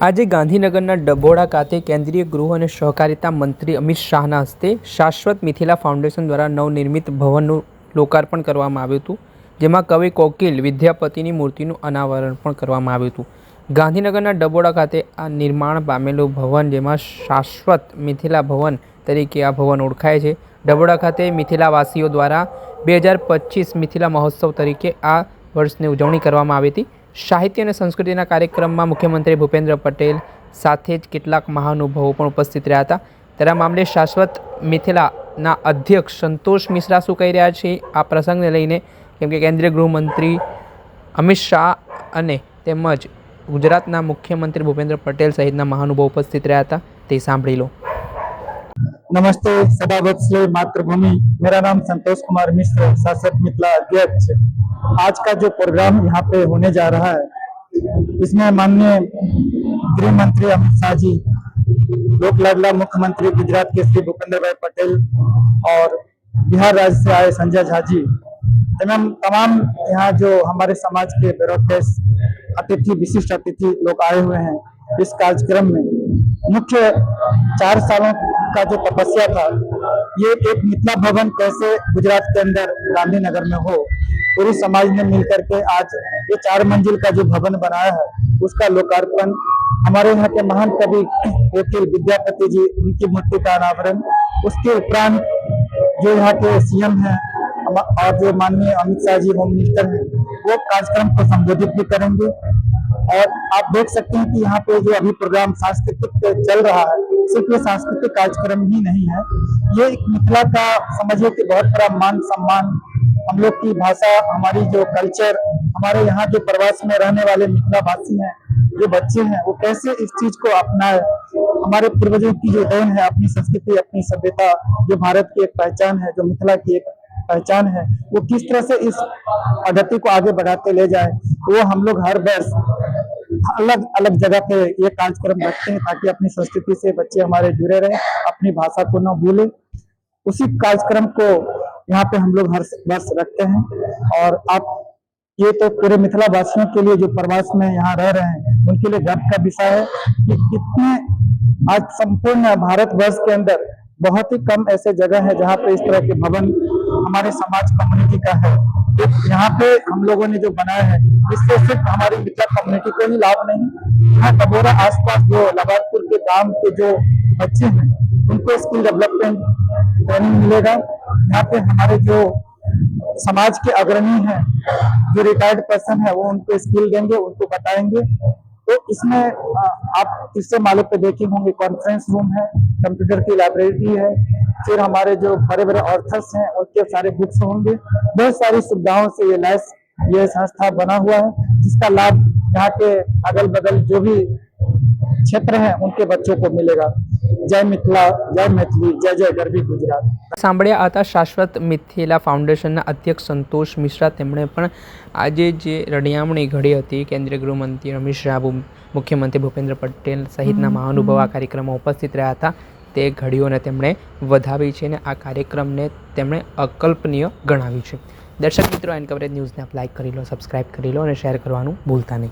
આજે ગાંધીનગરના ડભોડા ખાતે કેન્દ્રીય ગૃહ અને સહકારિતા મંત્રી અમિત શાહના હસ્તે શાશ્વત મિથિલા ફાઉન્ડેશન દ્વારા નવનિર્મિત ભવનનું લોકાર્પણ કરવામાં આવ્યું હતું, જેમાં કવિ કોકિલ વિદ્યાપતિની મૂર્તિનું અનાવરણ પણ કરવામાં આવ્યું હતું। ગાંધીનગરના ડભોડા ખાતે આ નિર્માણ પામેલું ભવન, જેમાં શાશ્વત મિથિલા ભવન તરીકે આ ભવન ઓળખાય છે। ડભોડા ખાતે મિથિલાવાસીઓ દ્વારા 2025 મિથિલા મહોત્સવ તરીકે આ વર્ષની ઉજવણી કરવામાં આવી હતી। સાહિત્ય અને સંસ્કૃતિના કાર્યક્રમમાં મુખ્યમંત્રી ભૂપેન્દ્ર પટેલ સાથે જ કેટલાક મહાનુભાવો પણ ઉપસ્થિત રહ્યા હતા। ત્યારે આ મામલે શાશ્વત મિથિલાના અધ્યક્ષ સંતોષ મિશ્રા શું કહી રહ્યા છે આ પ્રસંગને લઈને, કેમ કે કેન્દ્રીય ગૃહમંત્રી અમિત શાહ અને તેમજ ગુજરાતના मुख्यमंत्री भूपेन्द्र पटेल सहित महानुभाव उपस्थित रहा था, ते सांभળી लो। नमस्ते सदावत्सले मातृभूमि, मेरा नाम संतोष कुमार मिश्र, शाश्वत मिथिला अध्यक्ष। आज का जो प्रोग्राम यहाँ पे होने जा रहा है, इसमें माननीय गृह मंत्री अमित शाह जी, लोक लाडला मुख्यमंत्री गुजरात के श्री भूपेंद्र भाई पटेल और बिहार राज्य से आए संजय झा जी, तमाम यहाँ जो हमारे समाज के ब्यूरोक्रेट्स, अतिथि, विशिष्ट अतिथि लोग आए हुए हैं। इस कार्यक्रम में मुख्य 4 सालों का जो तपस्या था, ये एक मिथिला भवन कैसे गुजरात के अंदर गांधीनगर में हो, पूरी समाज ने मिलकर के आज ये 4 मंजिल का जो भवन बनाया है, उसका लोकार्पण, हमारे यहाँ के महान कवि कोकिल विद्यापति जी, उनकी मूर्ति का अनावरण, उसके उपरांत जो यहाँ के सीएम हैं और जो माननीय अमित शाह जी होम मिनिस्टर हैं, वो कार्यक्रम को संबोधित भी करेंगे। और आप देख सकते हैं कि यहाँ पे जो अभी प्रोग्राम सांस्कृतिक चल रहा है, सिर्फ ये सांस्कृतिक कार्यक्रम ही नहीं है, ये एक मिथिला का समझिए कि बहुत बड़ा मान सम्मान, हम लोग की भाषा, हमारी जो कल्चर, हमारे यहाँ जो प्रवास में रहने वाले मिथिला भाषी हैं, जो बच्चे हैं, वो कैसे इस चीज को अपनाए। हमारे पूर्वजों की जो देन है, अपनी संस्कृति, अपनी सभ्यता, जो भारत की एक पहचान है, जो मिथिला की एक पहचान है, वो किस तरह से इस पद्धति को आगे बढ़ाते ले जाए, वो हम लोग हर वर्ष अलग अलग जगह पे ये कार्यक्रम रखते हैं, ताकि अपनी संस्कृति से बच्चे हमारे जुड़े रहे, अपनी भाषा को न भूले। उसी कार्यक्रम को यहाँ पे हम लोग हर वर्ष रखते हैं। और आप ये तो पूरे मिथिला वासियों के लिए जो प्रवास में यहाँ रह रहे हैं, उनके लिए गर्व का विषय है कि कितने आज संपूर्ण भारतवर्ष के अंदर बहुत ही कम ऐसे जगह है जहाँ पे इस तरह के भवन हमारे समाज कम्युनिटी का है। यहाँ पे हम लोगों ने जो बनाया है, इससे सिर्फ हमारी मिथिला कम्युनिटी को ही लाभ नहीं, यहाँ डभोरा आसपास जो लबादपुर के गांव के जो बच्चे हैं, उनको स्किल डेवलपमेंट ट्रेनिंग मिलेगा। यहाँ पे हमारे जो समाज के अग्रणी हैं, जो रिटायर्ड पर्सन है, वो उनको स्किल देंगे, उनको बताएंगे। तो इसमें आप तीसरे माले पे देखे होंगे, कॉन्फ्रेंस रूम है, कंप्यूटर की लाइब्रेरी है, फिर हमारे जो बड़े बड़े ऑथर्स हैं उनके सारे बुक्स होंगे। बहुत सारी सुविधाओं से ये लैस ये संस्था बना हुआ है, जिसका लाभ यहाँ के अगल बगल जो भी क्षेत्र हैं उनके बच्चों को मिलेगा। जय मिथिला, जय मैथिली, जय जय गरवी गुजरात। सांभळ्या आता शाश्वत मिथिला फाउंडेशनના અધ્યક્ષ સંતોષ મિશ્રા, તેમણે પણ આજે જે રડિયામણી ઘડી હતી, કેન્દ્રીય ગૃહમંત્રી અમિત શાહ, મુખ્યમંત્રી ભૂપેન્દ્ર પટેલ સહિતના મહાનુભાવો આ કાર્યક્રમમાં ઉપસ્થિત રહ્યા હતા, તે ઘડીઓને તેમણે વધાવી છે અને આ કાર્યક્રમને તેમણે અકલ્પનીય ગણાવી છે। દર્શક મિત્રો, એન કવરેજ ન્યૂઝને આપ લાઇક કરી લો, સબસ્ક્રાઇબ કરી લો અને શેર કરવાનું ભૂલતા નહીં।